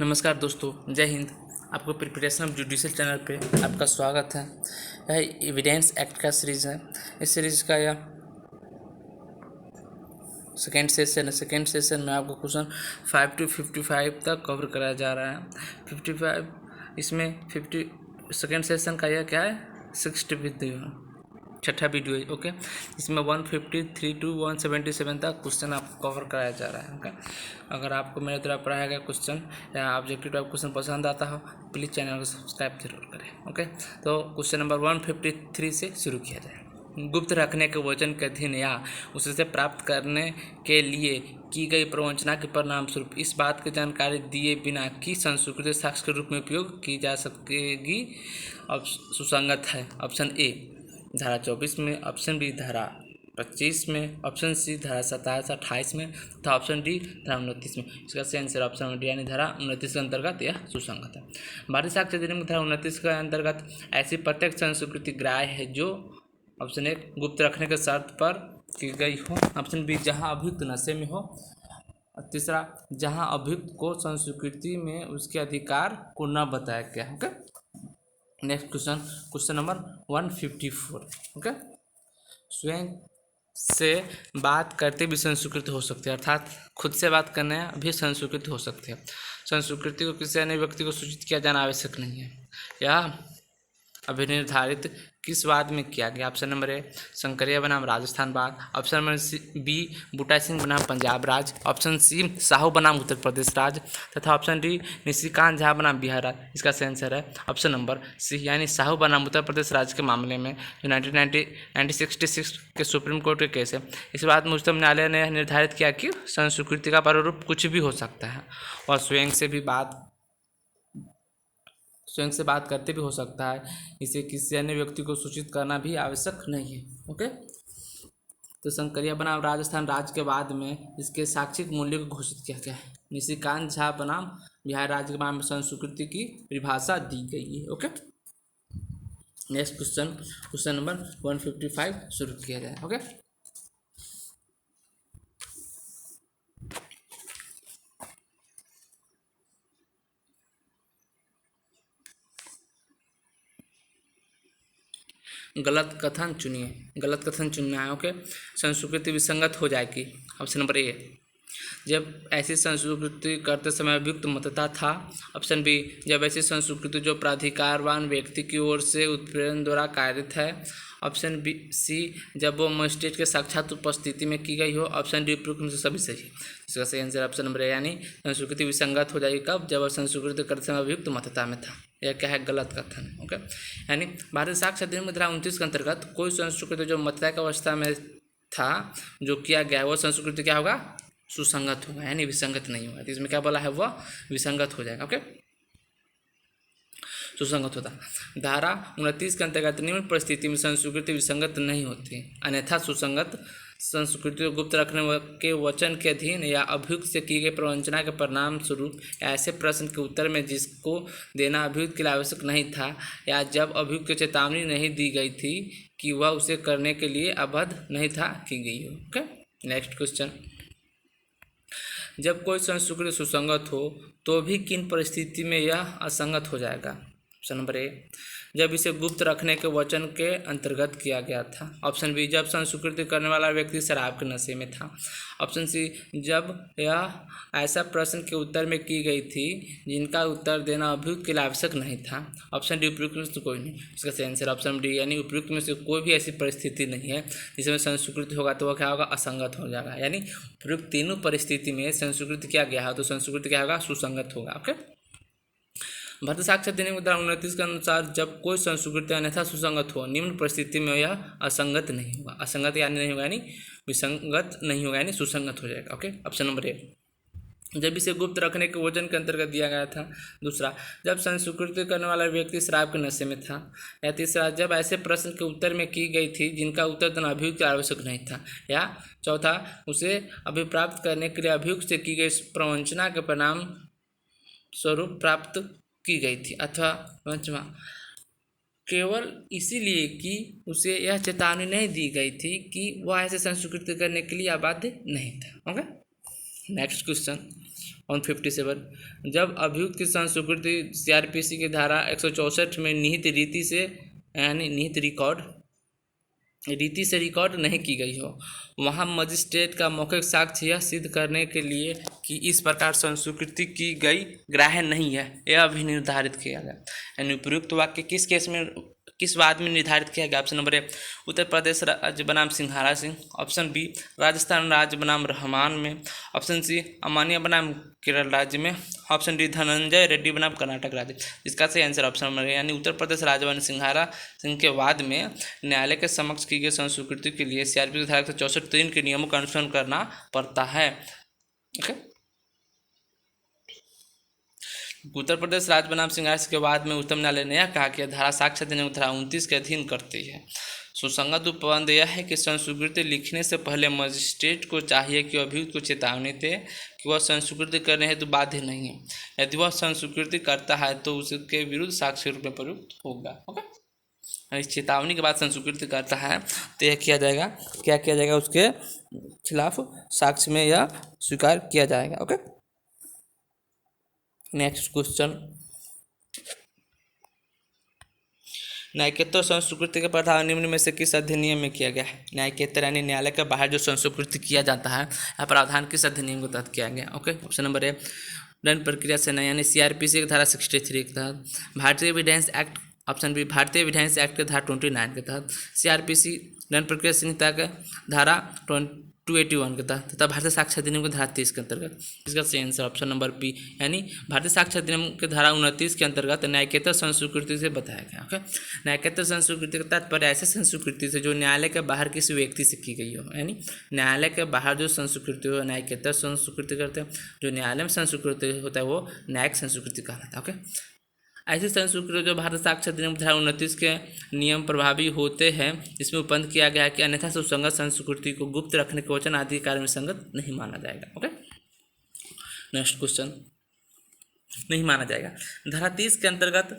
नमस्कार दोस्तों, जय हिंद। आपको प्रिपरेशन ऑफ जुडिशल चैनल पे आपका स्वागत है। यह एविडेंस एक्ट का सीरीज़ है। इस सीरीज़ का यह सेकेंड सेशन है। सेकेंड सेशन में आपको क्वेश्चन 5 to 55 तक कवर कराया जा रहा है। 55 इसमें 50 सेकेंड सेशन का यह क्या है, 60 वीडियो, छठा वीडियो है। ओके, इसमें 153 to 177 तक क्वेश्चन आपको कवर कराया जा रहा है। ओके, अगर आपको मेरे द्वारा पढ़ाया गया क्वेश्चन या ऑब्जेक्टिव टाइप क्वेश्चन पसंद आता हो, प्लीज़ चैनल को सब्सक्राइब जरूर करें। ओके, तो क्वेश्चन नंबर 153 से शुरू किया जाए। गुप्त रखने के वचन के अधीन या उससे प्राप्त करने के लिए की गई प्रवंचना के परिणाम स्वरूप इस बात की जानकारी दिए बिना कि संस्वीकृत साक्ष्य के रूप में उपयोग की जा सकेगी अब सुसंगत है। ऑप्शन ए धारा 24 में, ऑप्शन बी धारा 25 में, ऑप्शन सी धारा 27-28 में तथा ऑप्शन डी धारा 29 में। इसका सही आंसर ऑप्शन डी यानी धारा 29 के अंतर्गत यह सुसंगत है। भारतीय साक्ष्य अधिनियम धारा 29 के अंतर्गत ऐसी प्रत्येक संस्वीकृति ग्राह्य है जो ऑप्शन ए गुप्त रखने के शर्त पर की गई हो, ऑप्शन बी जहां अभियुक्त नशे में हो, और तीसरा जहां अभियुक्त को संस्वीकृति में उसके अधिकार को न बताया गया। Okay, next question, question number 154। Okay, स्वयं से बात करते भी संस्वीकृति हो सकती है, अर्थात खुद से बात करने भी संस्वीकृति हो सकती है। संस्वीकृति को किसी अन्य व्यक्ति को सूचित किया जाना आवश्यक नहीं है। यह अभिनिर्धारित किस वाद में किया गया? ऑप्शन नंबर ए शंकरिया बनाम राजस्थान वाद, ऑप्शन नंबर बी बूटा सिंह बनाम पंजाब राज, ऑप्शन सी साहू बनाम उत्तर प्रदेश राज तथा ऑप्शन डी निशिकांत झा बनाम बिहार राज। इसका सही आंसर है ऑप्शन नंबर सी यानी साहू बनाम उत्तर प्रदेश राज्य के मामले में जो 1966 के सुप्रीम कोर्ट के केस है। इस बात में उच्चतम न्यायालय ने निर्धारित किया कि संस्वीकृति का प्रारूप कुछ भी हो सकता है और स्वयं से बात करते भी हो सकता है। इसे किसी अन्य व्यक्ति को सूचित करना भी आवश्यक नहीं है। ओके, तो शंकरिया बनाम राजस्थान राज्य के बाद में इसके साक्षिक मूल्य को घोषित किया गया है। निशिकांत झा बनाम बिहार राज्य के मामले में संस्कृति की परिभाषा दी गई है। Okay, next question, question number 155 शुरू किया जाए। ओके, गलत कथन चुनिए। गलत कथन चुनना है। ओके, संस्कृति विसंगत हो जाएगी। ऑप्शन नंबर ए जब ऐसी संस्कृति करते समय अभियुक्त मतता था, ऑप्शन बी जब ऐसी संस्कृति जो प्राधिकारवान व्यक्ति की ओर से उत्प्रेरण द्वारा कारित है, ऑप्शन बी सी जब वो मजिस्ट्रेट के साक्षात उपस्थिति में की गई हो, ऑप्शन डी उपयुक्त में से सभी सही है। इसका सही आंसर ऑप्शन नंबर ए यानी संस्कृति विसंगत हो जाएगी कब? जब संस्कृति करते समय अभियुक्त मतता में था। यह क्या है? गलत कथन। ओके, यानी भारतीय साक्ष्य अधिनियम धारा 29 के अंतर्गत कोई संस्कृति जो मतता की अवस्था में था जो किया गया वो संस्कृति क्या होगा? सुसंगत होगा, यानी विसंगत नहीं होगा। तो इसमें क्या बोला है? वह विसंगत हो जाएगा। ओके, सुसंगत होता। धारा 29 के अंतर्गत निम्न परिस्थिति में संस्कृति विसंगत नहीं होती, अन्यथा सुसंगत संस्कृति को गुप्त रखने के वचन के अधीन या अभियुक्त से की गई प्रवंचना के परिणाम स्वरूप ऐसे प्रश्न के उत्तर में जिसको देना अभियुक्त के लिए आवश्यक नहीं था या जब अभियुक्त को चेतावनी नहीं दी गई थी कि वह उसे करने के लिए अबद्ध नहीं था की गई हो। ओके, नेक्स्ट क्वेश्चन, जब कोई संस्कृति सुसंगत हो तो भी किन परिस्थिति में यह असंगत हो जाएगा? ऑप्शन नंबर ए जब इसे गुप्त रखने के वचन के अंतर्गत किया गया था, ऑप्शन बी जब संस्वीकृति करने वाला व्यक्ति शराब के नशे में था, ऑप्शन सी जब यह ऐसा प्रश्न के उत्तर में की गई थी जिनका उत्तर देना अभियुक्त के लिए आवश्यक नहीं था, ऑप्शन डी उपयुक्त में से कोई नहीं। इसका सही आंसर ऑप्शन डी यानी उपयुक्त में से कोई भी ऐसी परिस्थिति नहीं है जिसमें संस्वीकृति होगा तो वह क्या होगा? असंगत हो जाएगा। यानी उपयुक्त तीनों परिस्थिति में संस्वीकृति किया गया है तो संस्वीकृति क्या होगा? सुसंगत होगा। ओके, भारतीय साक्ष्य अधिनियम धारा 29 के अनुसार जब कोई संस्कृति अन्यथा सुसंगत हो निम्न परिस्थिति में यह असंगत नहीं होगा। असंगत यानी नहीं होगा, यानी विसंगत नहीं होगा, यानी सुसंगत हो जाएगा। ओके, ऑप्शन नंबर ए जब इसे गुप्त रखने के वचन के अंतर्गत दिया गया था, दूसरा जब संस्कृति करने वाला व्यक्ति शराब के नशे में था, या तीसरा जब ऐसे प्रश्न के उत्तर में की गई थी जिनका उत्तर देना अभियुक्त आवश्यक नहीं था, या चौथा उसे अभिप्राप्त करने के लिए अभियुक्त से की गई प्रवंचना के परिणाम स्वरूप प्राप्त की गई थी, अथवा पांचवा केवल इसीलिए कि उसे यह चेतावनी नहीं दी गई थी कि वह ऐसे संस्कृति करने के लिए अबाध्य नहीं था। ओके, नेक्स्ट क्वेश्चन, 157 जब अभियुक्त की संस्वीकृति सीआरपीसी की धारा 164 में निहित रीति से यानी निहित रीति से रिकॉर्ड नहीं की गई हो, वहाँ मजिस्ट्रेट का मौखिक साक्ष्य यह सिद्ध करने के लिए कि इस प्रकार संस्वीकृति की गई ग्राह्य नहीं है, यह भी निर्धारित किया गया। यानी उपयुक्त वाक्य किस केस में किस वाद में निर्धारित किया गया? ऑप्शन नंबर ए उत्तर प्रदेश राज्य बनाम सिंघारा सिंह, ऑप्शन बी राजस्थान राज्य बनाम रहमान में, ऑप्शन सी अमानिया बनाम केरल राज्य में, ऑप्शन डी धनंजय रेड्डी बनाम कर्नाटक राज्य। इसका सही आंसर ऑप्शन नंबर ए यानी उत्तर प्रदेश राज्य बनाम सिंघारा सिंह के वाद में न्यायालय के समक्ष की गई संस्वीकृति के लिए सीआरपीसी धारा 164(3) के नियमों का अनुसरण करना पड़ता है। ओके, उत्तर प्रदेश राज्य बनाम सिंघारा के बाद में उच्चतम न्यायालय ने यह कहा कि धारा साक्ष्य अधिनियम धारा 29 के अधीन करती है। सुसंगत उपबंध यह है कि संस्वीकृति लिखने से पहले मजिस्ट्रेट को चाहिए कि अभियुक्त को चेतावनी दे कि वह संस्वीकृति करने हेतु बाध्य नहीं है। यदि वह संस्वीकृति करता है तो उसके विरुद्ध साक्ष्य रूप में प्रयुक्त होगा। ओके, चेतावनी के बाद संस्वीकृति करता है तो यह किया जाएगा, क्या किया जाएगा, उसके खिलाफ साक्ष्य में यह स्वीकार किया जाएगा। ओके, नेक्स्ट क्वेश्चन, न्यायिकेतर संस्वीकृति का प्रावधान निम्न में से किस अधिनियम में किया गया है? न्यायिकेतर यानी न्यायालय के बाहर जो संस्वीकृति किया जाता है, यह प्रावधान किस अधिनियम के तहत किया गया? ओके, ऑप्शन नंबर ए दंड प्रक्रिया सेना यानी सीआरपीसी की धारा 63 के तहत, भारतीय एविडेंस एक्ट, ऑप्शन बी भारतीय एविडेंस एक्ट के धारा 29 के तहत, सीआरपीसी दंड प्रक्रिया संहिता के धारा 281 के तहत, तथा भारतीय साक्ष्य अधिनियम के धारा 30 के अंतर्गत। इसका सही आंसर ऑप्शन नंबर बी यानी भारतीय साक्ष्य अधिनियम के धारा 29 के अंतर्गत न्यायिकेतर संस्वीकृति से बताया गया। ओके, न्यायिकेतर संस्वीकृति का तात्पर्य ऐसे संस्वीकृति से जो न्यायालय के बाहर किसी व्यक्ति से की गई हो, यानी न्यायालय के बाहर जो संस्वीकृति हो न्यायिकेतर संस्वीकृति करते हैं। जो न्यायालय में संस्वीकृति होता है वो न्यायिक संस्वीकृति कहलाता है। ओके, ऐसी संस्वीकृति जो भारत साक्ष्य अधिनियम धारा 29 के नियम प्रभावी होते हैं, इसमें उपबंध किया गया है कि अन्यथा सुसंगत संस्वीकृति को गुप्त रखने के वचन आदि कार्य में संगत नहीं माना जाएगा। ओके, नेक्स्ट क्वेश्चन, नहीं माना जाएगा। धारा 30 के अंतर्गत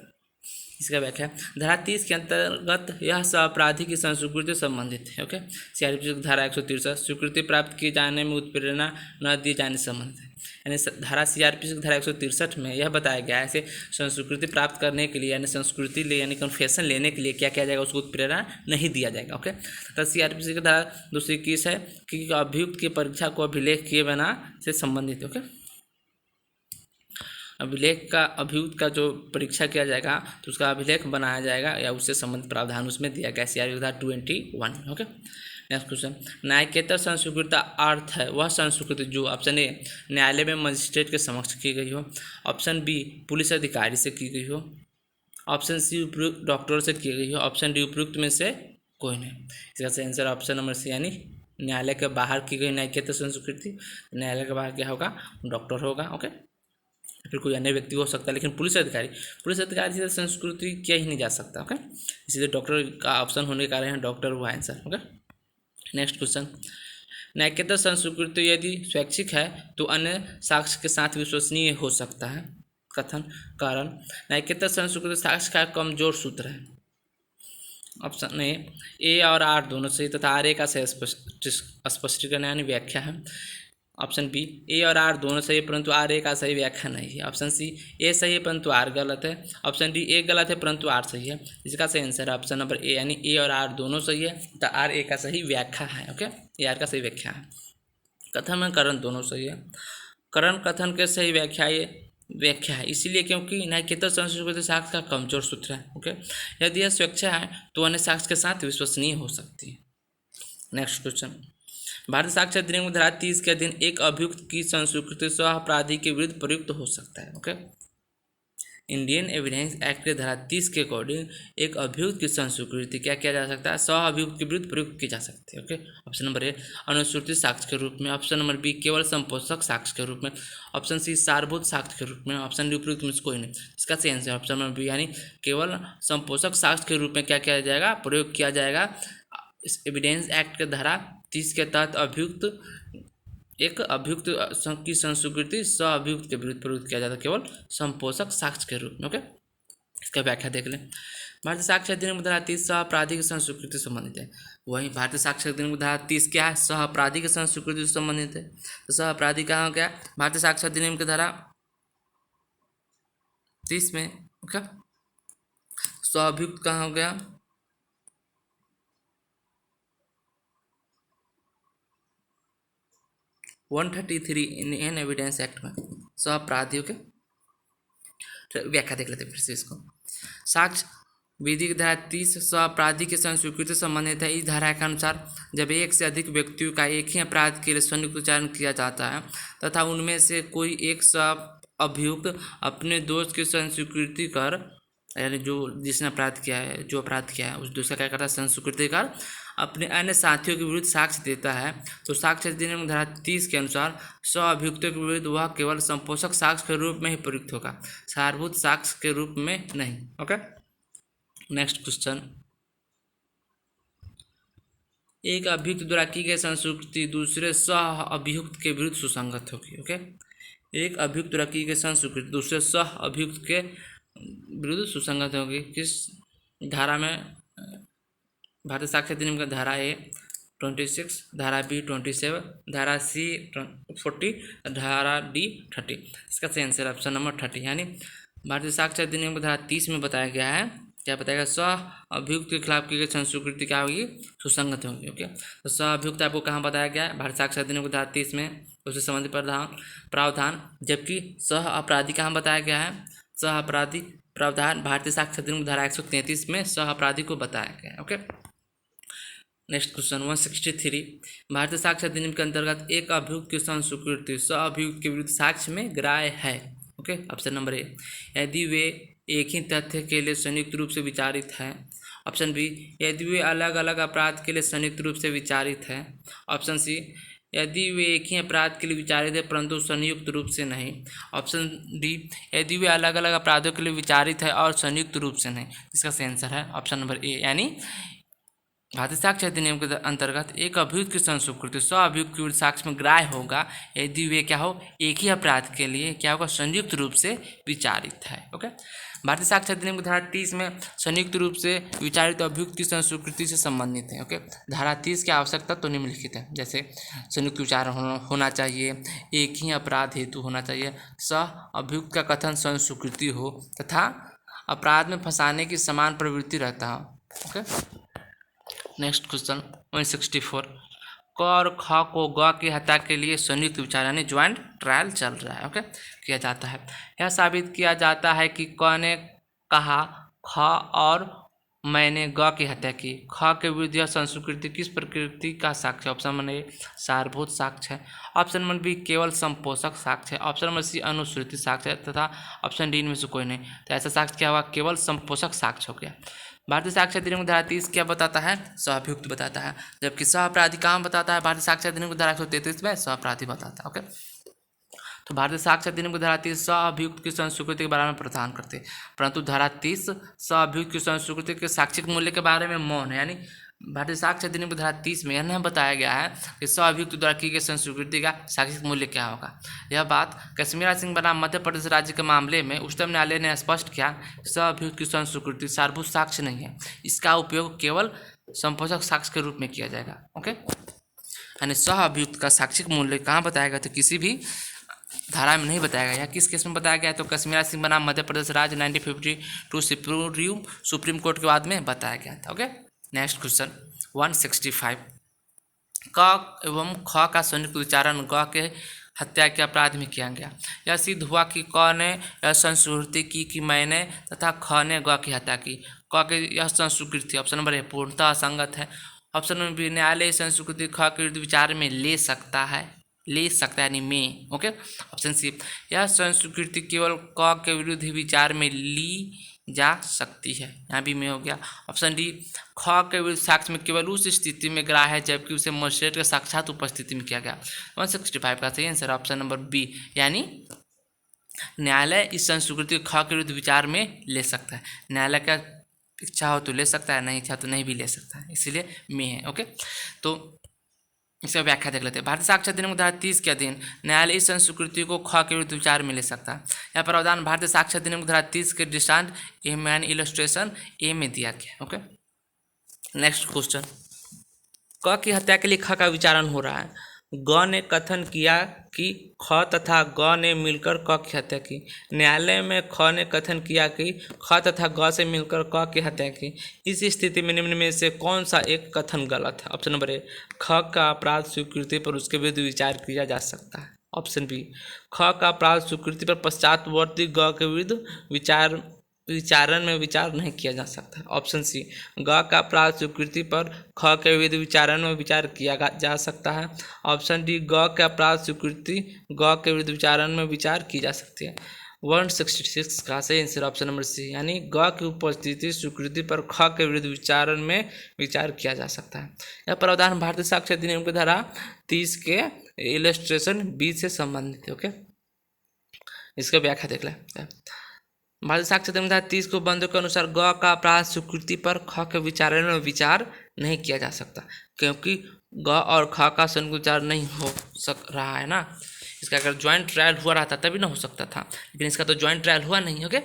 इसका व्याख्या, धारा 30 के अंतर्गत यह अपराधी की संस्वीकृति से संबंधित है। ओके, सीआरपीसी धारा 163 स्वीकृति प्राप्त किए जाने में उत्प्रेरणा न दिए जाने से संबंधित है। यानी धारा सीआरपीसी की धारा 163 में यह बताया गया है ऐसे संस्वीकृति प्राप्त करने के लिए यानी संस्कृति ले यानी कन्फेशन लेने के लिए क्या किया जाएगा, उसको उत्प्रेरणा नहीं दिया जाएगा। ओके, तो सीआरपीसी की धारा 221 है कि अभियुक्त की परीक्षा को अभिलेख किए बिना से संबंधित। ओके, अभिलेख का अभियुक्त का जो परीक्षा किया जाएगा तो उसका अभिलेख बनाया जाएगा या उससे संबंधित प्रावधान उसमें दिया गया सीआरपीसी धारा 221। ओके, नेक्स्ट क्वेश्चन, न्यायिकेतर संस्वीकृति का अर्थ है वह संस्वीकृति जो ऑप्शन ए न्यायालय में मजिस्ट्रेट के समक्ष की गई हो, ऑप्शन बी पुलिस अधिकारी से की गई हो, ऑप्शन सी उपयुक्त डॉक्टर से की गई हो, ऑप्शन डी उपयुक्त में से कोई नहीं। इसका सही आंसर ऑप्शन नंबर सी यानी न्यायालय के बाहर की गई न्यायिकेतर संस्वीकृति। न्यायालय के बाहर क्या होगा, डॉक्टर होगा। ओके, फिर कोई अन्य व्यक्ति हो सकता है, लेकिन पुलिस अधिकारी से संस्कृति किया ही नहीं जा सकता। ओके, इसलिए डॉक्टर का ऑप्शन होने के कारण डॉक्टर हुआ आंसर। ओके, नेक्स्ट क्वेश्चन, न्यायिकेतर संस्वीकृति यदि स्वैच्छिक है तो अन्य साक्ष्य के साथ विश्वसनीय हो सकता है। कथन कारण, न्यायिकेतर संस्वीकृति साक्ष्य का कमजोर सूत्र है। ऑप्शन ए और आर दोनों सही तथा आर ए का सही स्पष्टीकरण यानी व्याख्या है। ऑप्शन बी ए और आर दोनों सही है परंतु आर ए का सही व्याख्या नहीं है। ऑप्शन सी ए सही है परंतु आर गलत है। ऑप्शन डी ए गलत है परंतु आर सही है। इसका सही आंसर है ऑप्शन नंबर ए यानी ए और आर दोनों सही है तो आर ए का सही व्याख्या है। ओके, ए आर का सही व्याख्या है। कथन में करण दोनों सही है। करण कथन के सही व्याख्या है इसीलिए क्योंकि न्यायिकेतर संस्वीकृति साक्ष्य का कमजोर सूत्र है। ओके, यदि यह स्वेच्छा है तो अन्य साक्ष्य के साथ विश्वसनीय हो सकती है। नेक्स्ट क्वेश्चन, भारतीय साक्ष्य अधिनियम धारा 30 के अधीन एक अभियुक्त की संस्वीकृति सह अपराधी के विरुद्ध प्रयुक्त हो सकता है। ओके, इंडियन एविडेंस एक्ट के धारा 30 के अकॉर्डिंग एक अभियुक्त की संस्वीकृति क्या किया जा सकता है, सह अभियुक्त के विरुद्ध प्रयुक्त की जा सकती है। ओके, ऑप्शन नंबर ए अनुश्रुति साक्ष्य के रूप में, ऑप्शन नंबर बी केवल संपोषक साक्ष्य के रूप में, ऑप्शन सी सारभूत साक्ष्य के रूप में, ऑप्शन डी उपयुक्त में से कोई नहीं। इसका सही आंसर ऑप्शन नंबर बी यानी केवल संपोषक साक्ष्य के रूप में क्या किया जाएगा, प्रयोग किया जाएगा। इस एविडेंस एक्ट के धारा 30 के तहत एक अभियुक्त की संस्वीकृति सह अभियुक्त के विरुद्ध प्रयुक्त किया जाता है केवल संपोषक साक्ष्य के रूप में। ओके, इसका व्याख्या देख लें। भारतीय साक्ष्य अधिनियम की धारा 30 सह अपराधी की संस्वीकृति से संबंधित है। वहीं भारतीय साक्ष्य अधिनियम की धारा 30 क्या है? सह अपराधी की संस्वीकृति से संबंधित है। तो सह अपराधी कहाँ हो गया? भारतीय साक्ष्य अधिनियम की धारा 30 में। ओके, सह अभियुक्त कहाँ हो गया? (133) इंडियन एविडेंस एक्ट में सह अपराधियों के। व्याख्या देख लेते हैं फिर से इसको। साक्ष्य विधि की धारा 30 सह अपराधी की संस्वीकृति से संबंधित है। इस धारा के अनुसार जब एक से अधिक व्यक्तियों का एक ही अपराध के लिए संयुक्त उच्चारण किया जाता है तथा उनमें से कोई एक सह अभियुक्त अपने दोष की संस्वीकृति कर, यानी जो जिसने अपराध किया है, जो अपराध किया है उस दूसरा क्या करता है? संस्वीकृति कर अपने अन्य साथियों के विरुद्ध साक्ष्य देता है तो साक्ष्य अधिनियम धारा 30 के अनुसार सह अभियुक्तों के विरुद्ध वह केवल संपोषक साक्ष्य के रूप में ही प्रयुक्त होगा, सारभूत साक्ष्य के रूप में नहीं। Okay, next question. एक अभियुक्त द्वारा की गई संस्वीकृति दूसरे सह अभियुक्त के विरुद्ध सुसंगत होगी। ओके, एक अभियुक्त द्वारा की गई संस्वीकृति दूसरे सह अभियुक्त के विरुद्ध सुसंगत होगी। किस धारा में? भारतीय साक्ष्य अधिनियम का धारा A 26, धारा B 27, धारा C 40, धारा D 30। इसका सही आंसर ऑप्शन नंबर 30, यानी भारतीय साक्ष्य अधिनियम की धारा 30 में बताया गया है। क्या बताएगा? सह अभियुक्त के खिलाफ की गई संस्वीकृति क्या होगी? सुसंगत होगी। ओके, तो सह अभियुक्त आपको कहाँ बताया गया है? भारतीय साक्ष्य अधिनियम की धारा 30 में, उससे संबंधित प्रावधान। जबकि सह अपराधी कहाँ बताया गया है? सह अपराधी प्रावधान भारतीय साक्ष्य अधिनियम की धारा 133 में सह अपराधी को बताया गया है। Okay, next question 163। भारतीय साक्ष्य अधिनियम के अंतर्गत एक अभियुक्त की संस्वीकृति सह अभियुक्त के विरुद्ध साक्ष्य में ग्राह्य है। ओके, ऑप्शन नंबर A यदि वे एक ही तथ्य के लिए संयुक्त रूप से विचारित हैं। ऑप्शन B यदि वे अलग अलग अपराध के लिए संयुक्त रूप से विचारित हैं। ऑप्शन C यदि वे एक ही अपराध के लिए विचारित है परंतु संयुक्त रूप से नहीं। ऑप्शन D यदि वे अलग अलग अपराधों के लिए विचारित है और संयुक्त रूप से नहीं। इसका सही आंसर है ऑप्शन नंबर A, यानी भारतीय साक्ष्य अधिनियम के अंतर्गत एक अभियुक्त की संस्वीकृति सह अभियुक्त के विरुद्ध साक्ष्य में ग्राह्य होगा यदि वे क्या हो? एक ही अपराध के लिए क्या होगा? संयुक्त रूप से विचारित है। ओके, भारतीय साक्ष्य अधिनियम की धारा 30 में संयुक्त रूप से विचारित अभियुक्त की संस्वीकृति से संबंधित है। ओके, धारा 30 की आवश्यकता तो निम्नलिखित है, जैसे संयुक्त विचारण होना चाहिए, एक ही अपराध हेतु होना चाहिए, सह अभियुक्त का कथन संस्वीकृति हो तथा अपराध में फंसाने की समान प्रवृत्ति रहता हो। Okay, next question 164। क और ख को ग की हत्या के लिए संयुक्त विचार यानी ज्वाइंट ट्रायल चल रहा है। ओके, किया जाता है। यह साबित किया जाता है कि क ने कहा ख और मैंने ग की हत्या की। ख के विरुद्ध यह संस्वीकृति किस प्रकृति का साक्ष्य? ऑप्शन नंबर A सारभूत साक्ष्य है। ऑप्शन नंबर B केवल संपोषक साक्ष्य है। ऑप्शन नंबर C अनुश्रुति साक्ष्य है तथा ऑप्शन D इनमें से कोई नहीं। तो ऐसा साक्ष्य क्या हुआ? केवल संपोषक साक्ष्य हो गया। भारतीय साक्ष्य अधिनियम की धारा 30 क्या बताता है? सह अभियुक्त बताता है, जबकि सह अपराधी कहाँ बताता है? भारतीय साक्ष्य अधिनियम की धारा 133 में सह अपराधी बताता है। ओके, तो भारतीय साक्ष्य अधिनियम की धारा 30 सह अभियुक्त की संस्वीकृति के बारे में प्रदान करते हैं, परंतु धारा 30 सह अभियुक्त की संस्वीकृति के साक्षिक मूल्य के बारे में मौन है। यानी भारतीय साक्ष्य अधिनियम की धारा 30 में यह नहीं बताया गया है कि सह अभियुक्त द्वारा की गई संस्वीकृति का साक्षिक मूल्य क्या होगा। यह बात कश्मीरा सिंह बनाम मध्य प्रदेश राज्य के मामले में उच्चतम न्यायालय ने स्पष्ट किया कि सह अभियुक्त की संस्वीकृति सारभूत साक्ष्य नहीं है, इसका उपयोग केवल संपोषक साक्ष्य के रूप में किया जाएगा। ओके, यानी सह अभियुक्त का साक्षिक मूल्य कहाँ बताया गया? तो किसी भी धारा में नहीं बताया गया। किस केस में बताया गया? तो कश्मीरा सिंह बनाम मध्य प्रदेश राज्य 1952 सुप्रीम कोर्ट के बाद में बताया गया था। Okay, next question 165। क एवं ख का संयुक्त उच्चारण ग के हत्या के अपराध में किया गया। यह सिद्ध हुआ कि क ने यह संस्वीकृति की कि मैंने तथा ख ने ग की हत्या की। क के यह संस्वीकृति ऑप्शन नंबर A पूर्णतः असंगत है। ऑप्शन नंबर B न्यायालय संस्वीकृति ख के विरुद्ध विचार में ले सकता है यानी में। ओके, ऑप्शन C यह संस्वीकृति केवल क के विरुद्ध ही विचार में ली जा सकती है, यहाँ भी में हो गया। ऑप्शन D ख के विरुद्ध साक्ष्य में केवल उस स्थिति में ग्राह्य है जबकि उसे मजिस्ट्रेट के साक्षात उपस्थिति में किया गया। 165 का सही आंसर ऑप्शन नंबर B, यानी न्यायालय इस संस्वीकृति ख के विरुद्ध विचार में ले सकता है। न्यायालय का इच्छा हो तो ले सकता है, नहीं इच्छा तो नहीं भी ले सकता है, इसीलिए में है। ओके, तो इसका व्याख्या देख लेते हैं। भारतीय साक्ष्य अधिनियम धारा 30 के अधीन न्यायालय इस संस्वीकृति को ख के विरुद्ध विचार में ले सकता है। यहाँ प्रावधान भारतीय साक्ष्य अधिनियम की धारा 30 के दृष्टांत ए मैन इलस्ट्रेशन ए में दिया गया। ओके, नेक्स्ट क्वेश्चन, क की हत्या के लिए ख का विचारण हो रहा है। ग ने कथन किया कि ख तथा ग ने मिलकर क की हत्या की। न्यायालय में ख ने कथन किया कि ख तथा ग से मिलकर क की हत्या की। इस स्थिति में निम्न में से कौन सा एक कथन गलत है? ऑप्शन नंबर ए, ख का अपराध स्वीकृति पर उसके विरुद्ध विचार किया जा सकता है। ऑप्शन बी, ख का अपराध स्वीकृति पर पश्चातवर्ती ग के विरुद्ध विचारण में विचार नहीं किया जा सकता। ऑप्शन सी, ग का अपराध स्वीकृति पर ख के विरुद्ध विचारण में विचार किया जा सकता है। ऑप्शन डी, ग का अपराध स्वीकृति ग के विरुद्ध विचारण में विचार की जा सकती है। 166 का सही आंसर ऑप्शन नंबर सी, यानी ग की उपस्थिति स्वीकृति पर ख के विरुद्ध विचारण में विचार किया जा सकता है। यह प्रावधान भारतीय साक्ष्य अधिनियम की धारा 30 के इलस्ट्रेशन बी से संबंधित है। ओके, इसका व्याख्या देख लें। भारतीय साक्ष्य अधिनियम 30 को बंधों के अनुसार ग का अपराध स्वीकृति पर ख के विचारण में विचार नहीं किया जा सकता, क्योंकि ग और ख का संयुक्त विचार नहीं हो सक रहा है ना। इसका अगर ज्वाइंट ट्रायल हुआ रहता तभी ना हो सकता था, लेकिन इसका तो ज्वाइंट ट्रायल हुआ नहीं। ओके,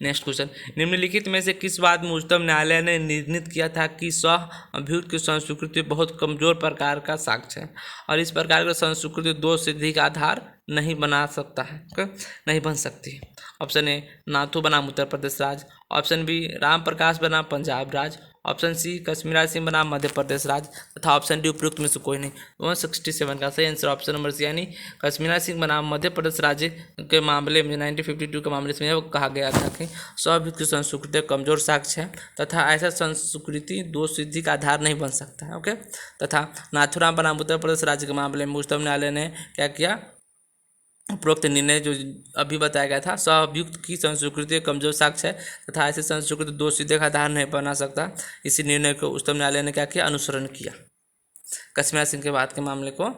नेक्स्ट क्वेश्चन, निम्नलिखित में से किस बात में उच्चतम न्यायालय ने निर्णित किया था कि सह अभियुक्त की संस्वीकृति बहुत कमजोर प्रकार का साक्ष्य है और इस प्रकार का संस्वीकृति दोष सिद्धि का आधार नहीं बना सकता है, नहीं बन सकती है? ऑप्शन ए, नाथू बनाम उत्तर प्रदेश राज्य। ऑप्शन बी, राम प्रकाश बनाम पंजाब राज्य। ऑप्शन सी, कश्मीरा सिंह बनाम मध्य प्रदेश राज्य। तथा ऑप्शन डी, उपयुक्त में से कोई नहीं। 167 का सही आंसर ऑप्शन नंबर सी, यानी कश्मीरा सिंह बनाम मध्य प्रदेश राज्य के मामले में 1952 के मामले में कहा गया था कि स्वअभियुक्त की संस्वीकृति कमजोर साक्ष्य है तथा ऐसा संस्वीकृति दोष सिद्धि का आधार नहीं बन सकता है। ओके, तथा नाथूराम बनाम उत्तर प्रदेश राज्य के मामले में उच्चतम न्यायालय ने क्या किया? उपरोक्त निर्णय जो अभी बताया गया था, सहअभियुक्त की संस्वीकृति कमजोर साक्ष्य है तथा ऐसे संस्वीकृति दोष सिद्धि का आधार नहीं बना सकता। इसी निर्णय को उच्चतम न्यायालय ने क्या किया? अनुसरण किया। कश्मीरा सिंह के बाद के मामले को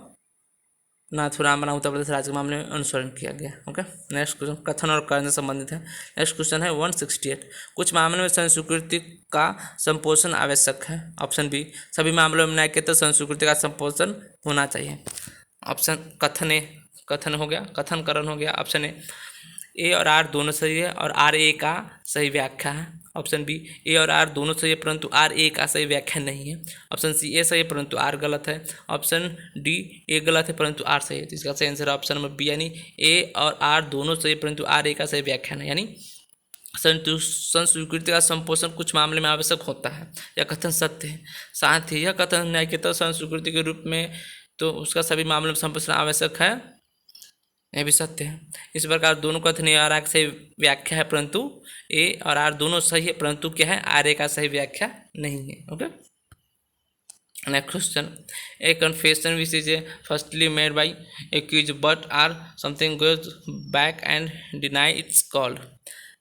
नाथूराम बनाम उत्तर प्रदेश राज्य के मामले में अनुसरण किया गया। ओके, नेक्स्ट क्वेश्चन कथन और कारण से संबंधित है। नेक्स्ट क्वेश्चन है 168, कुछ मामलों में संस्वीकृति का संपोषण आवश्यक है। ऑप्शन बी, सभी मामलों में न्यायिक संस्वीकृति का संपोषण होना चाहिए। ऑप्शन कथन हो गया, कथनकरण हो गया। ऑप्शन ए और आर दोनों सही है और आर ए का सही व्याख्या है। ऑप्शन बी, ए और आर दोनों सही है परंतु आर ए का सही व्याख्या नहीं है। ऑप्शन सी, ए सही है परंतु आर गलत है। ऑप्शन डी, ए गलत है परंतु आर सही है। तो इसका सही आंसर है ऑप्शन नंबर बी, यानी ए और आर दोनों सही परंतु आर ए का सही व्याख्या नहीं, यानी संस्वीकृति का संपोषण कुछ मामले में आवश्यक होता है। यह कथन सत्य है, साथ ही यह कथन न्यायिक संस्वीकृति के रूप में तो उसका सभी मामलों में संपोषण आवश्यक है, यह भी सत्य है। इस प्रकार दोनों कथन ए और आर सही व्याख्या है परंतु ए और आर दोनों सही है परंतु क्या है? आर ए का सही व्याख्या नहीं है। Okay, next question, a confession which is firstly made by accuse but are something goes back and deny it's called,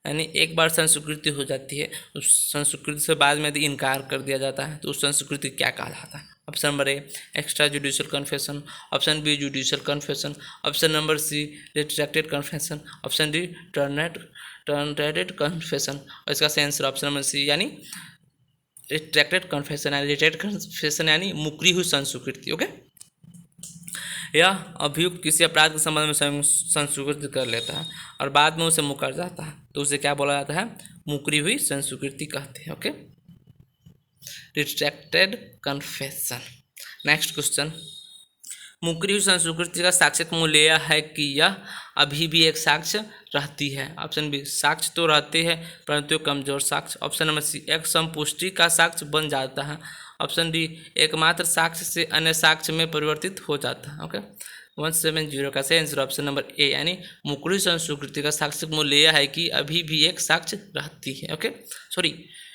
यानी एक बार संस्वीकृति हो जाती है, उस संस्वीकृति से बाद में यदि इनकार कर दिया जाता है तो उस संस्वीकृति क्या कहा जाता है? Option number A, extra judicial confession. Option B, judicial confession. Option number C, retracted confession. Option D, tainted confession. और इसका सही आंसर ऑप्शन नंबर सी, यानी रिट्रैक्टेड कन्फेशन, यानी रिट्रैक्टेड कन्फेशन यानी मुकरी हुई संस्वीकृति। ओके, यह अभियुक्त किसी अपराध के संबंध में संस्वीकृति कर लेता है और बाद में उसे मुकर जाता है तो उसे क्या बोला जाता है? मुकरी हुई संस्वीकृति कहते हैं। Okay, retracted confession. Next question, मुकरी हुई संस्वीकृति का साक्ष्यक मूल्य यह है कि यह अभी भी एक साक्ष्य रहती है। ऑप्शन बी, साक्ष्य तो रहते हैं परंतु कमजोर साक्ष्य। ऑप्शन नंबर सी, एक संपुष्टि का साक्ष्य बन जाता है। ऑप्शन डी, एकमात्र साक्ष्य से अन्य साक्ष्य में परिवर्तित हो जाता है। ओके, 170 का सही आंसर ऑप्शन नंबर ए, यानी मुकरी संस्वीकृति का साक्ष्यक मूल्य यह है कि अभी भी एक साक्ष्य रहती है। ओके, सॉरी,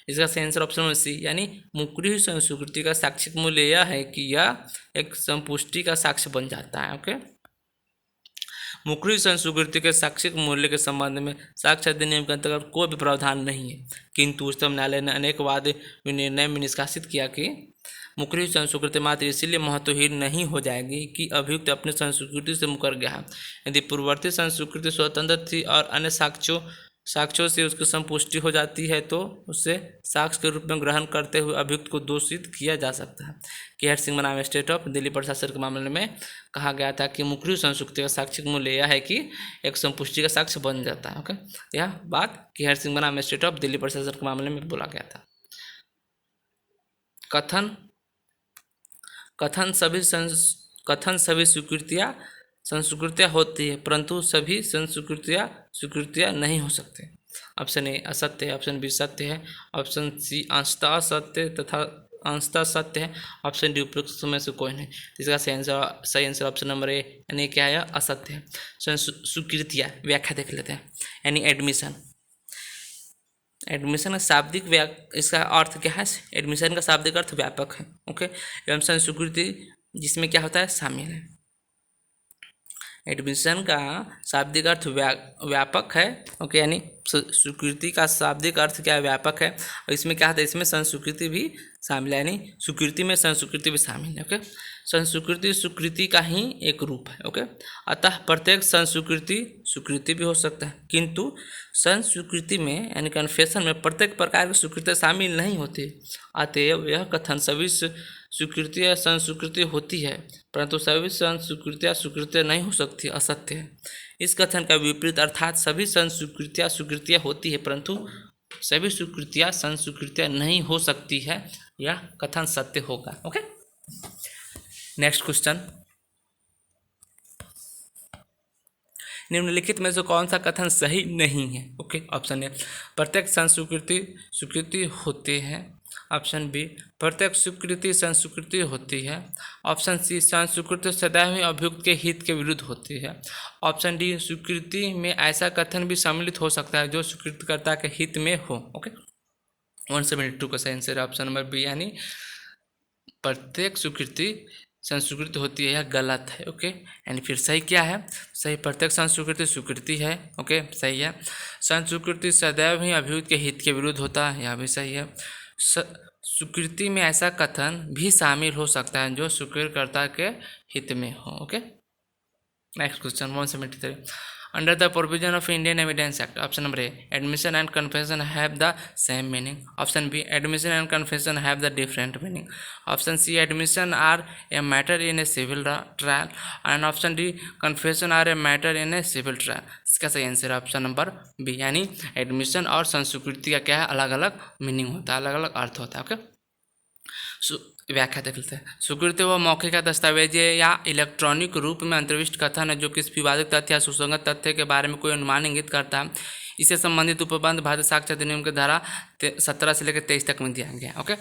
इसका सही आंसर ऑप्शन नंबर सी, यानी मुकरी हुई संस्वीकृति का साक्ष्यक मूल्य यह है कि यह एक संपुष्टि का साक्ष्य बन जाता है। ओके, मुकरी हुई संस्वीकृति के साक्ष्यक मूल्य के संबंध में साक्ष्य अधिनियम के अंतर्गत कोई भी प्रावधान नहीं है, किंतु उच्चतम न्यायालय ने अनेक वाद निर्णय में निष्कासित किया कि मुकरी हुई संस्वीकृति मात्र इसीलिए महत्वहीन नहीं हो जाएगी कि अभियुक्त अपनी संस्वीकृति से मुकर गया है। यदि पूर्ववर्ती संस्वीकृति स्वतंत्र थी और अन्य साक्ष्यों साक्ष्यों से उसकी संपुष्टि हो जाती है तो उसे साक्ष्य के रूप में ग्रहण करते हुए अभियुक्त को दोषित किया जा सकता है। केहर सिंह बनाम स्टेट ऑफ दिल्ली प्रशासन के मामले में कहा गया था कि मुखरी संस्कृति का साक्षिक मूल्य यह है कि एक संपुष्टि का साक्ष्य बन जाता है। ओके, यह बात केहर सिंह बनाम स्टेट ऑफ दिल्ली प्रशासन के मामले में बोला गया था। कथन सभी संस्कृतियाँ होती है, परंतु सभी स्वीकृतियाँ नहीं हो सकते। ऑप्शन ए असत्य है, ऑप्शन बी सत्य है, ऑप्शन सी अंशतः असत्य तथा अंशतः सत्य है, ऑप्शन डी उपयुक्त में से कोई नहीं। इसका सही आंसर ऑप्शन नंबर ए यानी क्या है, असत्य है। स्वीकृतियाँ व्याख्या देख लेते हैं। यानी एडमिशन का शाब्दिक इसका अर्थ क्या है? एडमिशन का शाब्दिक अर्थ व्यापक है। ओके, एवं संस्कृति जिसमें क्या होता है, शामिल है। एडमिशन का शाब्दिक अर्थ व्यापक है। ओके, यानी स्वीकृति का शाब्दिक अर्थ क्या है, व्यापक है। और इसमें क्या होता है, इसमें संस्कृति भी शामिल है, यानी स्वीकृति में संस्कृति भी शामिल है। ओके, संस्कृति स्वीकृति का ही एक रूप है। ओके, अतः प्रत्येक संस्कृति स्वीकृति भी हो सकता है, किंतु संस्कृति में यानी कन्फेशन में प्रत्येक प्रकार की स्वीकृति शामिल नहीं होती। अतएव यह कथन सभी स्वीकृतियाँ संस्कृति होती है, परंतु सभी संस्कृतियाँ स्वीकृतियाँ नहीं हो सकती, असत्य है। इस कथन का विपरीत अर्थात सभी संस्कृतियाँ स्वीकृतियाँ होती है, परंतु सभी स्वीकृतियाँ संस्कृतियाँ नहीं हो सकती है, यह कथन सत्य होगा। ओके, नेक्स्ट क्वेश्चन, निम्नलिखित में से कौन सा कथन सही नहीं है? ओके, ऑप्शन ए प्रत्येक संस्कृति स्वीकृति होते हैं, ऑप्शन बी प्रत्येक स्वीकृति संस्कृति होती है, ऑप्शन सी संस्कृति सदैव ही अभियुक्त के हित के विरुद्ध होती है, ऑप्शन डी स्वीकृति में ऐसा कथन भी सम्मिलित हो सकता है जो स्वीकृतिकर्ता के हित में हो। ओके, 172 का सही आंसर ऑप्शन नंबर बी, यानी प्रत्येक स्वीकृति संस्कृति होती है, यह गलत है। ओके, यानी फिर सही क्या है? सही प्रत्येक संस्कृति स्वीकृति है। ओके, सही है। संस्कृति सदैव ही अभियुक्त के हित के विरुद्ध होता है, यह भी सही है। स्वीकृति में ऐसा कथन भी शामिल हो सकता है जो स्वीकृतिकर्ता के हित में हो। Okay, next question 173, under the provision of Indian Evidence Act, option number A admission and confession have the same meaning, option B admission and confession have the different meaning, option C admission are a matter in a civil trial and option D confession are a matter in a civil trial. इसका सही answer option number B, यानी admission और संस्कृति का क्या है, अलग अलग मीनिंग होता है, अलग अलग अर्थ होता है। ओके, व्याख्या देख लेते हैं। स्वीकृति व मौखिक दस्तावेज या इलेक्ट्रॉनिक रूप में अंतर्विष्ट कथन है जो किसी विवादित तथ्य या सुसंगत तथ्य के बारे में कोई अनुमान इंगित करता है। इससे संबंधित उपबंध भारतीय साक्ष्य अधिनियम के धारा 17 से लेकर 23 तक में दिया गया। ओके,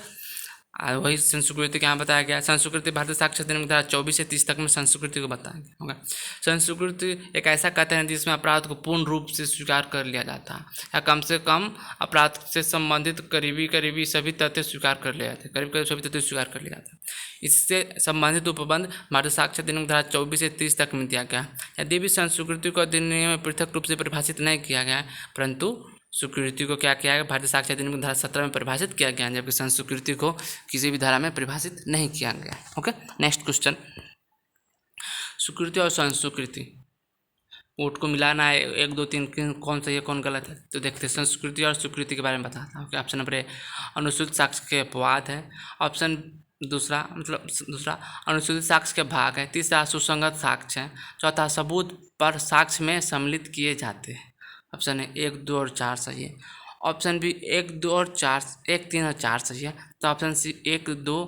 वही संस्कृति क्या बताया गया, संस्कृति भारतीय साक्ष्य अधिनियम की धारा 24 से 30 तक में संस्कृति को बताया गया। होगा संस्कृति एक ऐसा कथन है जिसमें अपराध को पूर्ण रूप से स्वीकार कर लिया जाता है या कम से कम अपराध से संबंधित करीबी सभी तथ्य स्वीकार कर लिया जाते हैं, करीब सभी तथ्य स्वीकार कर लिया जाता है। इससे संबंधित उपबंध भारतीय साक्ष्य अधिनियम की धारा 24 से 30 तक में दिया गया। यदि भी संस्कृति को अधिनियम में पृथक रूप से परिभाषित नहीं किया गया है, परंतु स्वीकृति को क्या किया गया, भारतीय साक्ष्य अधिनियम की धारा 17 में परिभाषित किया गया, जबकि संस्कृति को किसी भी धारा में परिभाषित नहीं किया गया। ओके, नेक्स्ट क्वेश्चन, स्वीकृति और संस्कृति वोट को मिलाना है 1 2 3 कौन सही है कौन गलत है, तो देखते हैं। संस्कृति और स्वीकृति के बारे में बताता हूँ। ऑप्शन नंबर ए अनुसूचित साक्ष्य के अपवाद है, ऑप्शन दूसरा अनुसूचित साक्ष्य के भाग है, तीसरा सुसंगत साक्ष्य है, चौथा सबूत पर साक्ष्य में सम्मिलित किए जाते हैं। ऑप्शन है 1 2 और 4 सही है, ऑप्शन बी 1 2 और 4 1 3 और 4 सही है, तो ऑप्शन सी 1 2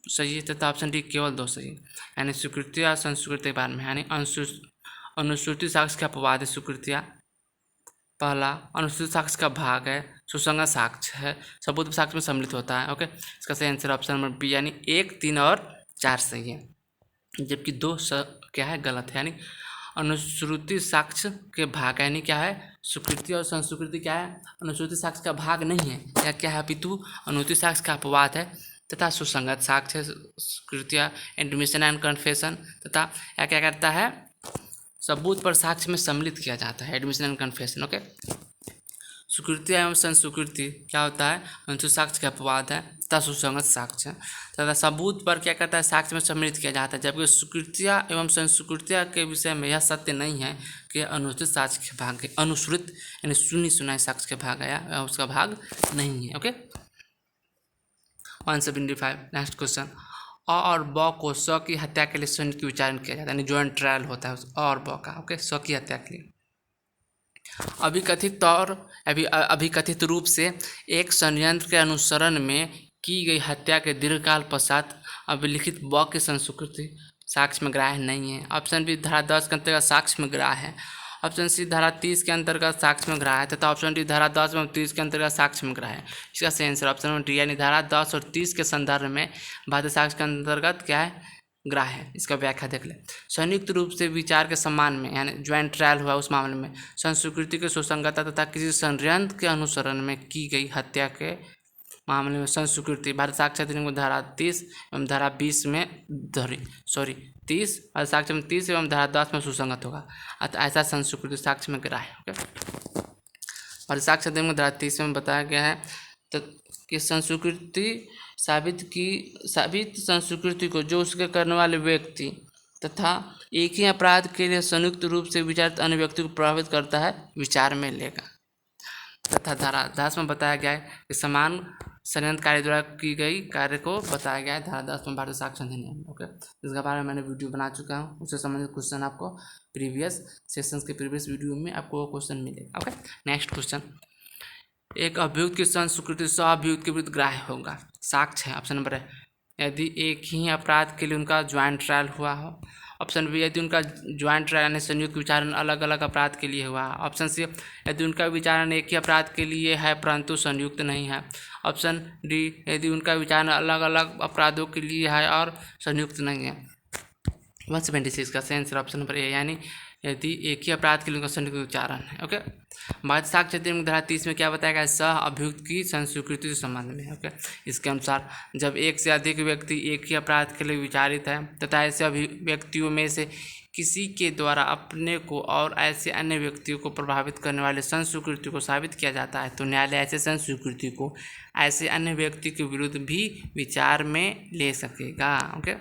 सही है तथा ऑप्शन डी केवल 2 सही है। यानी स्वीकृति और संस्कृति के बारे में, यानी अनुसूचित साक्ष्य का अपवाद है स्वीकृतियाँ, पहला अनुसूचित साक्ष्य का भाग है, सुसंगत साक्ष्य है, सबूत साक्ष्य में सम्मिलित होता है। ओके, इसका सही आंसर ऑप्शन नंबर बी, यानी 1 3 और 4 सही है, जबकि 2 क्या है गलत है। यानी अनुश्रुति साक्ष्य के भाग यानी क्या है, स्वीकृति और संस्कृति क्या है, अनुश्रुति साक्ष्य का भाग नहीं है, या क्या है अपितु अनुसूचित साक्ष्य का अपवाद है, तथा सुसंगत साक्ष्य स्वीकृतियाँ एडमिशन एंड कन्फेशन, तथा या क्या करता है सबूत पर साक्ष्य में सम्मिलित किया जाता है, एडमिशन एंड कन्फेशन। ओके, स्वीकृति एवं संस्कृति क्या होता है, अनुसूचित साक्ष्य का अपवाद है, तथा सुसंगत साक्ष्य तथा सबूत पर क्या करता है, साक्ष्य में सम्मिलित किया जाता है, जबकि स्वीकृतियाँ एवं संस्वीकृतियाँ के विषय में यह सत्य नहीं है कि अनुचित साक्ष्य के भाग अनुश्रित यानी सुनी सुनाई साक्ष्य के भाग आया उसका भाग नहीं है। Okay 175 next question. अ और ब को स की हत्या के लिए संयुक्त विचारण किया जाता है, यानी ज्वाइंट ट्रायल होता है उस अ और ब का। ओके स की हत्या के लिए अभिकथित रूप से एक षड्यंत्र के अनुसरण में की गई हत्या के दीर्घकाल पश्चात अभिलिखित ब की संस्वीकृति साक्ष्य में ग्राह्य नहीं है। ऑप्शन बी धारा 10 के अंतर्गत साक्ष्य में ग्राह्य है। ऑप्शन सी धारा 30 के अंतर्गत साक्ष्य में ग्राह्य है तथा ऑप्शन डी धारा 10 एवं 30 के अंतर्गत साक्ष्य में ग्राह्य है। इसका सही आंसर ऑप्शन नंबर डी यानी धारा 10 और 30 के संदर्भ में बाध्य साक्ष्य के अंतर्गत क्या है, ग्राह्य है। इसका व्याख्या देख ले। संयुक्त रूप से विचार के सम्मान में यानी ज्वाइंट ट्रायल हुआ उस मामले में संस्वीकृति के सुसंगतता तथा किसी षड्यंत्र के अनुसरण में की गई हत्या के मामले में संस्वीकृति भारत साक्ष्य अधिनियम धारा 30 एवं धारा 20 में 30 और साक्ष्य में 30 एवं धारा 10 में सुसंगत होगा, अतः ऐसा संस्वीकृति साक्ष्य में ग्राह्य है। भारत साक्ष्य अधिनियम धारा 30 में बताया गया है तो कि संस्वीकृति साबित संस्वीकृति को जो उसके करने वाले व्यक्ति तथा एक ही अपराध के लिए संयुक्त रूप से विचारित अन्य व्यक्ति को प्रभावित करता है विचार में लेगा। तथा धारा 10 में बताया गया है कि समान षड्यंत्रकारी द्वारा की गई कार्य को बताया गया है धारा 10 में भारतीय साक्ष्य अधिनियम। ओके इसके बारे में मैंने वीडियो बना चुका हूँ, उससे संबंधित क्वेश्चन आपको प्रीवियस सेशंस के प्रीवियस वीडियो में आपको क्वेश्चन मिलेगा। Okay next question. एक अभियुक्त की संस्वीकृति सह अभियुक्त के विरुद्ध ग्राह्य होगा। साक्ष्य है ऑप्शन नंबर है यदि एक ही अपराध के लिए उनका ज्वाइंट ट्रायल हुआ हो। ऑप्शन बी यदि उनका ज्वाइंट ट्रायल यानी संयुक्त विचारण अलग अलग अपराध के लिए हुआ। ऑप्शन सी यदि उनका विचारण एक ही अपराध के लिए है परंतु संयुक्त नहीं है। ऑप्शन डी यदि उनका विचारण अलग अलग अपराधों के लिए है और संयुक्त नहीं है। 176 का सही आंसर ऑप्शन नंबर ए यानी यदि एक ही अपराध के लिए उनका संयुक्त विचारण है। ओके भारतीय साक्ष्य अधिनियम धारा 30 में क्या बताया गया है, सह अभियुक्त की संस्वीकृति के संबंध में। ओके इसके अनुसार जब एक से अधिक व्यक्ति एक ही अपराध के लिए विचारित है तथा ऐसे व्यक्तियों में से किसी के द्वारा अपने को और ऐसे अन्य व्यक्तियों को प्रभावित करने वाले संस्वीकृति को साबित किया जाता है तो न्यायालय ऐसे संस्वीकृति को ऐसे अन्य व्यक्ति के विरुद्ध भी विचार में ले सकेगा। ओके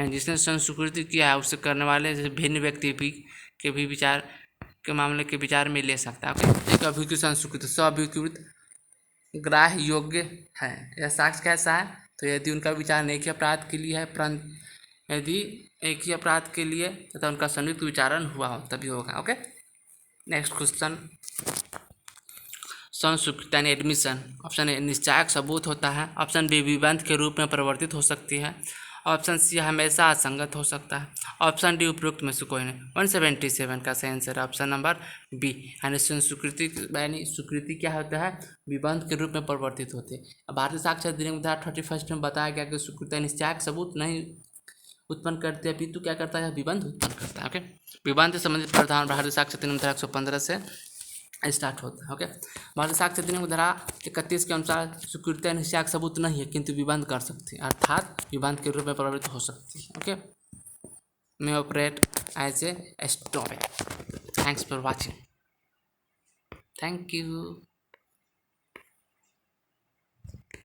जिसने संस्वीकृति किया है उससे करने वाले जैसे भिन्न व्यक्ति भी के भी विचार के मामले के विचार में ले सकता है। ओके एक अभियुक्त की संस्वीकृति सह अभियुक्त के विरुद्ध ग्राह्य योग्य है। यह साक्ष्य कैसा है तो यदि उनका विचार एक ही अपराध के लिए है परंतु यदि एक ही अपराध के लिए तथा उनका संयुक्त विचारण हुआ हो तभी होगा। Okay next question. संस्वीकृति यानी एडमिशन ऑप्शन ए निश्चायक सबूत होता है। ऑप्शन बी विबंध के रूप में परिवर्तित हो सकती है। ऑप्शन सी हमेशा असंगत हो सकता है। ऑप्शन डी उपरोक्त में से कोई नहीं। 177 का सही आंसर ऑप्शन नंबर बी यानी संस्वीकृति यानी स्वीकृति क्या होता है, विबंध के रूप में परिवर्तित होते हैं। भारतीय साक्ष्य अधिनियम धारा 31 में बताया गया कि स्वीकृति निश्चायक सबूत नहीं उत्पन्न करते अपितु क्या करता है, विबंध उत्पन्न करता है। ओके विबंध से संबंधित प्रावधान भारतीय साक्ष्य अधिनियम धारा 115 से स्टार्ट होता है। ओके भारतीय साक्ष्य अधिनियम धारा 31 के अनुसार स्वीकृति निश्चायक सबूत नहीं है किंतु विबंध कर सकती है अर्थात विबंध के रूप में परिवर्तित हो सकती है। Okay may operate as a stopper. Thanks for watching. Thank you.